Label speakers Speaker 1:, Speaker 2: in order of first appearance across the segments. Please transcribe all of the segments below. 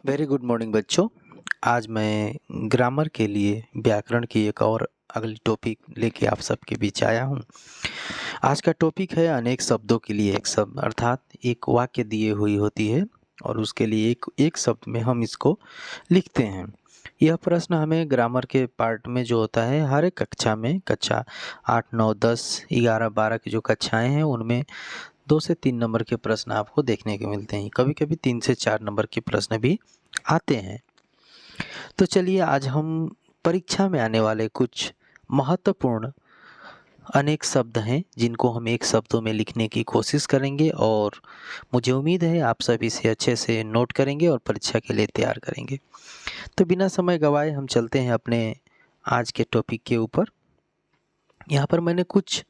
Speaker 1: Very good morning बच्चों। आज मैं ग्रामर के लिए व्याकरण की एक और अगली टॉपिक लेके आप सबके बीच आया हूँ। आज का टॉपिक है अनेक शब्दों के लिए एक शब्द, अर्थात एक वाक्य दिए हुई होती है और उसके लिए एक शब्द में हम इसको लिखते हैं। यह प्रश्न हमें ग्रामर के पार्ट में जो होता है हर एक कक्षा में, कक्षा 8, 9, 10, 11, 12 की जो कक्षाएं हैं उनमें 2 से 3 नंबर के प्रश्न आपको देखने को मिलते हैं। कभी कभी 3 से 4 नंबर के प्रश्न भी आते हैं। तो चलिए आज हम परीक्षा में आने वाले कुछ महत्वपूर्ण अनेक शब्द हैं जिनको हम एक शब्दों में लिखने की कोशिश करेंगे और मुझे उम्मीद है आप सब इसे अच्छे से नोट करेंगे और परीक्षा के लिए तैयार करेंगे। तो बिना समय गवाए हम चलते हैं अपने आज के टॉपिक के ऊपर। यहाँ पर मैंने कुछ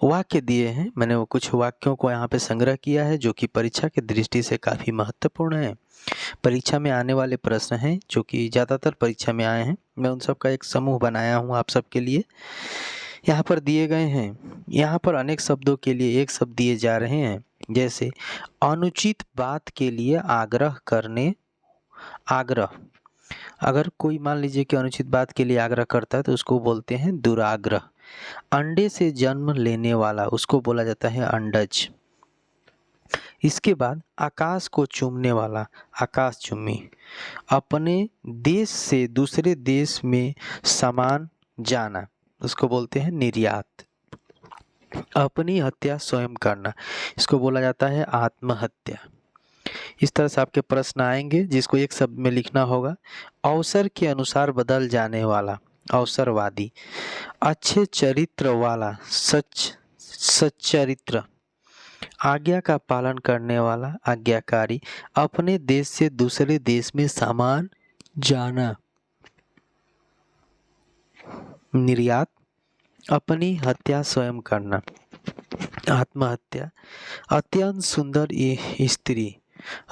Speaker 1: वाक्य दिए हैं, मैंने वो कुछ वाक्यों को यहाँ पे संग्रह किया है जो कि परीक्षा की दृष्टि से काफ़ी महत्वपूर्ण है। परीक्षा में आने वाले प्रश्न हैं जो कि ज़्यादातर परीक्षा में आए हैं। मैं उन सब का एक समूह बनाया हूँ आप सबके लिए, यहाँ पर दिए गए हैं। यहाँ पर अनेक शब्दों के लिए एक शब्द दिए जा रहे हैं, जैसे अनुचित बात के लिए आग्रह करने। आग्रह, अगर कोई मान लीजिए कि अनुचित बात के लिए आग्रह करता है तो उसको बोलते हैं दुराग्रह। अंडे से जन्म लेने वाला उसको बोला जाता है अंडज। इसके बाद आकाश को चूमने वाला आकाशचुम्बी। अपने देश से दूसरे देश में सामान जाना उसको बोलते हैं निर्यात। अपनी हत्या स्वयं करना इसको बोला जाता है आत्महत्या। इस तरह से आपके प्रश्न आएंगे जिसको एक शब्द में लिखना होगा। अवसर के अनुसार बदल जाने वाला अवसरवादी। अच्छे चरित्र वाला सच्चरित्र। आज्ञा का पालन करने वाला आज्ञाकारी। अपने देश से दूसरे देश में सामान जाना निर्यात। अपनी हत्या स्वयं करना आत्महत्या। अत्यंत सुंदर स्त्री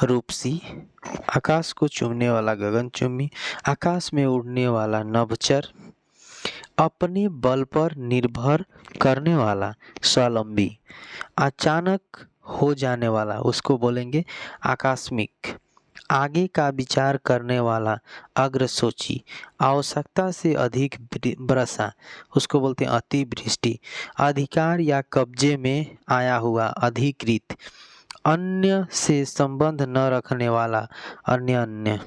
Speaker 1: रूपसी। आकाश को चूमने वाला गगनचुम्बी। आकाश में उड़ने वाला नभचर। अपने बल पर निर्भर करने वाला स्वावलंबी। अचानक हो जाने वाला उसको बोलेंगे आकस्मिक। आगे का विचार करने वाला अग्रसोची। आवश्यकता से अधिक वर्षा उसको बोलते हैं अतिवृष्टि। अधिकार या कब्जे में आया हुआ अधिकृत। अन्य से संबंध न रखने वाला अन्य।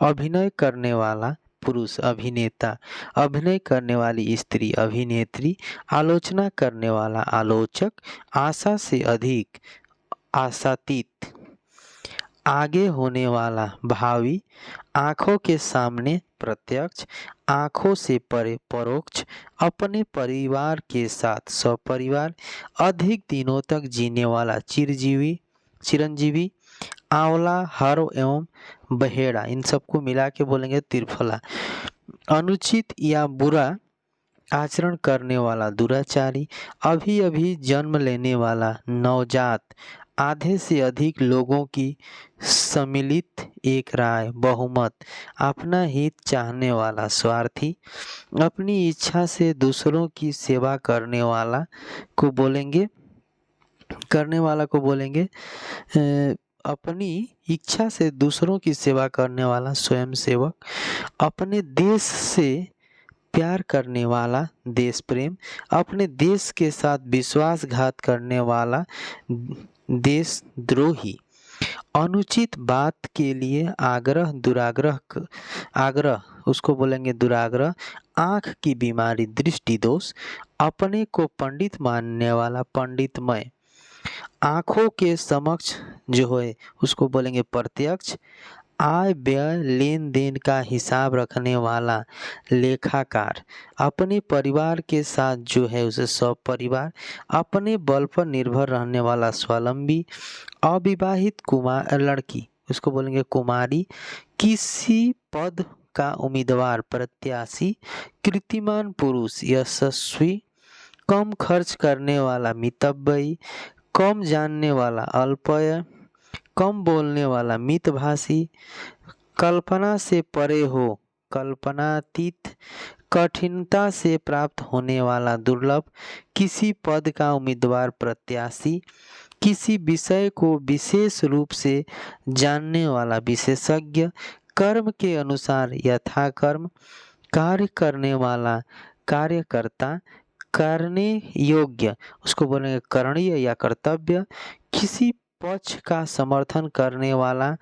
Speaker 1: अभिनय करने वाला पुरुष अभिनेता। अभिनय करने वाली स्त्री अभिनेत्री। आलोचना करने वाला आलोचक। आशा से अधिक आशातीत। आगे होने वाला भावी। आँखों के सामने प्रत्यक्ष। आँखों से परे परोक्ष। अपने परिवार के साथ सपरिवार। अधिक दिनों तक जीने वाला चिरंजीवी। आंवला हर एवं बहेड़ा इन सबको मिला के बोलेंगे त्रिफला। अनुचित या बुरा आचरण करने वाला दुराचारी। अभी अभी जन्म लेने वाला नवजात। आधे से अधिक लोगों की सम्मिलित एक राय बहुमत। अपना हित चाहने वाला स्वार्थी। अपनी इच्छा से दूसरों की सेवा करने वाला को बोलेंगे अपनी इच्छा से दूसरों की सेवा करने वाला स्वयंसेवक। अपने देश से प्यार करने वाला देश प्रेम। अपने देश के साथ विश्वासघात करने वाला देशद्रोही। अनुचित बात के लिए आग्रह आग्रह उसको बोलेंगे दुराग्रह। आँख की बीमारी दृष्टि दोष। अपने को पंडित मानने वाला पंडितमय। आँखों के समक्ष जो है उसको बोलेंगे प्रत्यक्ष। आय व्यय लेन देन का हिसाब रखने वाला लेखाकार। अपने परिवार के साथ जो है उसे सपरिवार। अपने बल पर निर्भर रहने वाला स्वावलंबी। अविवाहित लड़की उसको बोलेंगे कुमारी। किसी पद का उम्मीदवार प्रत्याशी। कीर्तिमान पुरुष यशस्वी। कम खर्च करने वाला मितव्ययी। कम जानने वाला अल्पय। कम बोलने वाला मितभाषी। कल्पना से परे हो कल्पनातीत। कठिनता से प्राप्त होने वाला दुर्लभ। किसी पद का उम्मीदवार प्रत्याशी। किसी विषय को विशेष रूप से जानने वाला विशेषज्ञ, कर्म के अनुसार यथाकर्म, कार्य करने वाला कार्यकर्ता, करने योग्य उसको बोलेंगे करणीय या कर्तव्य, किसी पक्ष का समर्थन करने वाला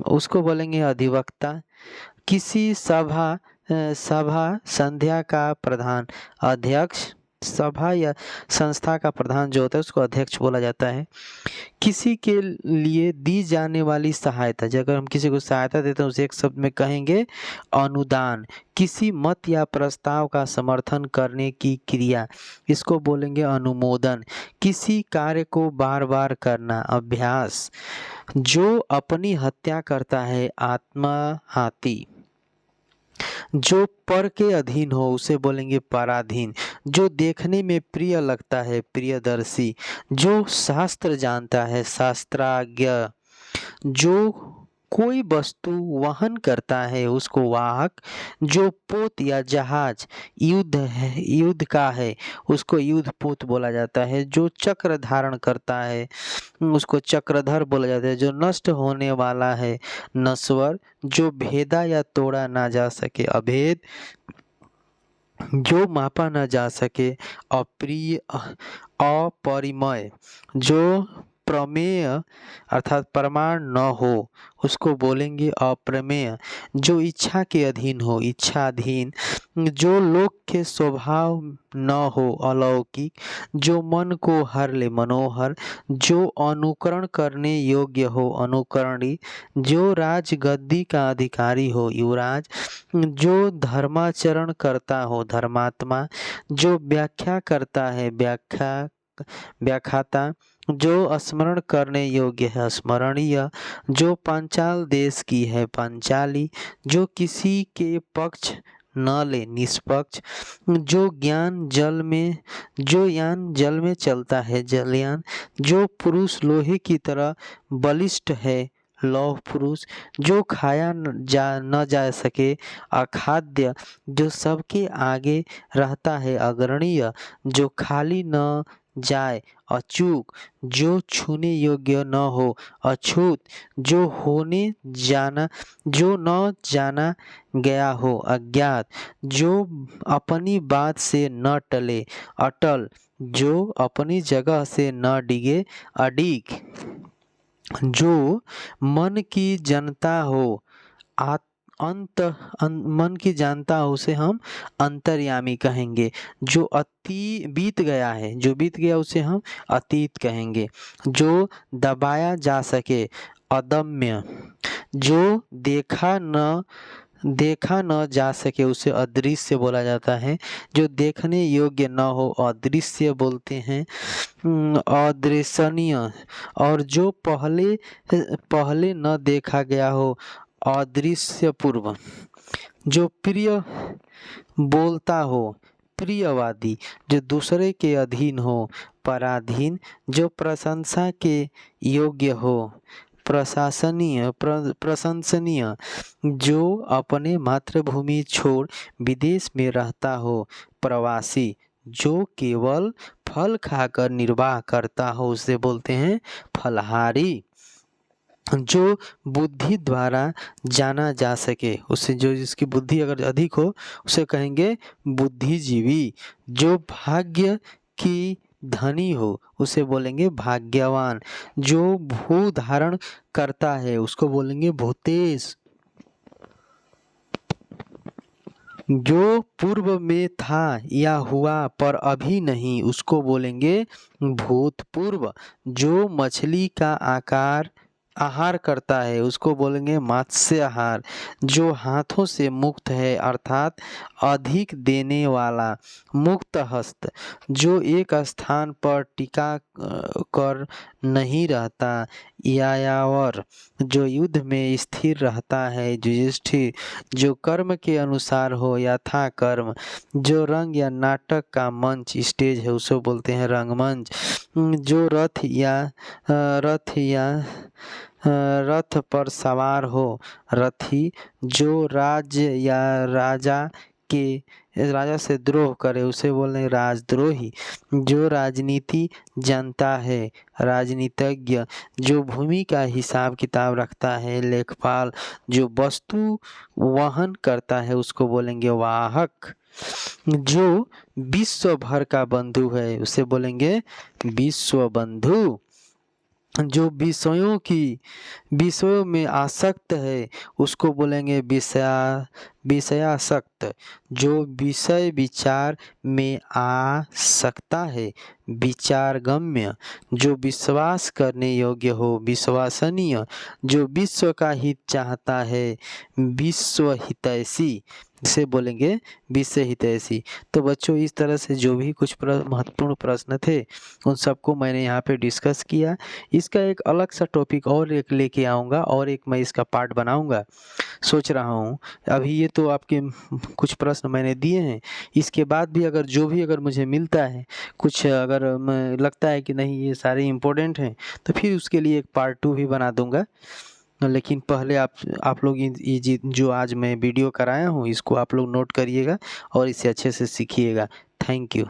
Speaker 1: उसको बोलेंगे अधिवक्ता, किसी सभा संध्या का प्रधान अध्यक्ष, सभा या संस्था का प्रधान जो होता है उसको अध्यक्ष बोला जाता है। किसी के लिए दी जाने वाली सहायता, जब अगर हम किसी को सहायता देते हैं उसे एक शब्द में कहेंगे अनुदान। किसी मत या प्रस्ताव का समर्थन करने की क्रिया, इसको बोलेंगे अनुमोदन। किसी कार्य को बार बार करना अभ्यास। जो अपनी हत्या करता है आत्मघाती। जो पर के अधीन हो उसे बोलेंगे पराधीन। जो देखने में प्रिय लगता है प्रियदर्शी। जो शास्त्र जानता है शास्त्राज्ञ। जो कोई वस्तु वहन करता है उसको वाहक। जो पोत या जहाज युद्ध का है उसको युद्धपोत बोला जाता है। जो चक्र धारण करता है उसको चक्रधर बोला जाता है। जो नष्ट होने वाला है नश्वर। जो भेदा या तोड़ा ना जा सके अभेद। जो मापा ना जा सके अप्रिय अपरिमेय। जो प्रमेय अर्थात प्रमाण न हो उसको बोलेंगे अप्रमेय। जो इच्छा के अधीन हो इच्छाधीन। जो लोक के स्वभाव न हो अलौकिक। जो मन को हर ले मनोहर। जो अनुकरण करने योग्य हो अनुकरणी। जो राजगद्दी का अधिकारी हो युवराज। जो धर्माचरण करता हो धर्मात्मा। जो व्याख्या करता है व्याख्याता। जो स्मरण करने योग्य है स्मरणीय। जो पांचाल देश की है पांचाली। जो किसी के पक्ष न ले निष्पक्ष। जो यान जल में चलता है जलयान। जो पुरुष लोहे की तरह बलिष्ठ है लौह पुरुष। जो खाया न जा सके अखाद्य। जो सबके आगे रहता है अग्रणीय। जो खाली न जाए अचूक। जो छूने योग्य न हो अछूत। जो न जाना गया हो अज्ञात। जो अपनी बात से न टले अटल। जो अपनी जगह से न डिगे अडिग। जो मन की जनता हो मन की जानता हो उसे हम अंतर्यामी कहेंगे। जो बीत गया उसे हम अतीत कहेंगे। जो दबाया जा सके अदम्य। जो देखा न जा सके उसे अदृश्य बोला जाता है। जो देखने योग्य न हो अदृश्य बोलते हैं अदृशनीय। और जो पहले न देखा गया हो अदृश्य पूर्व। जो प्रिय बोलता हो प्रियवादी। जो दूसरे के अधीन हो पराधीन। जो प्रशंसा के योग्य हो प्रशंसनीय। जो अपने मातृभूमि छोड़ विदेश में रहता हो प्रवासी। जो केवल फल खाकर निर्वाह करता हो उसे बोलते हैं फलहारी। जो बुद्धि द्वारा जाना जा सके उसे जो जिसकी बुद्धि अगर अधिक हो उसे कहेंगे बुद्धिजीवी। जो भाग्य की धनी हो उसे बोलेंगे भाग्यवान। जो भू धारण करता है उसको बोलेंगे भूतेश। जो पूर्व में था या हुआ पर अभी नहीं उसको बोलेंगे भूतपूर्व। जो मछली का आहार करता है उसको बोलेंगे मत्स्य आहार। जो हाथों से मुक्त है अर्थात अधिक देने वाला मुक्त हस्त। जो एक स्थान पर टिका कर नहीं रहता यायावर। जो युद्ध में स्थिर रहता है युधिष्ठिर। जो कर्म के अनुसार हो यथा कर्म। जो रंग या नाटक का मंच स्टेज है उसे बोलते हैं रंगमंच। जो रथ पर सवार हो रथी। जो राज्य या राजा के राजा से द्रोह करे उसे बोलेंगे राजद्रोही। जो राजनीति जानता है राजनीतिज्ञ। जो भूमि का हिसाब किताब रखता है लेखपाल। जो वस्तु वहन करता है उसको बोलेंगे वाहक। जो विश्व भर का बंधु है उसे बोलेंगे विश्व बंधु। जो विषयों में आसक्त है उसको बोलेंगे विषयासक्त। जो विषय विचार में आ सकता है विचारगम्य। जो विश्वास करने योग्य हो विश्वसनीय। जो विश्व का हित चाहता है विश्व हितैषी इसे बोलेंगे विश्व हितैषी। तो बच्चों इस तरह से जो भी कुछ महत्वपूर्ण प्रश्न थे उन सबको मैंने यहाँ पे डिस्कस किया। इसका एक अलग सा टॉपिक और एक लेके आऊँगा और एक मैं इसका पार्ट बनाऊँगा सोच रहा हूँ। अभी ये तो आपके कुछ प्रश्न मैंने दिए हैं। इसके बाद भी अगर मुझे मिलता है कुछ अगर लगता है कि नहीं ये सारे इम्पोर्टेंट हैं तो फिर उसके लिए एक पार्ट 2 भी बना दूँगा। लेकिन पहले आप लोग ये जो आज मैं वीडियो कराया हूँ इसको आप लोग नोट करिएगा और इसे अच्छे से सीखिएगा। Thank you.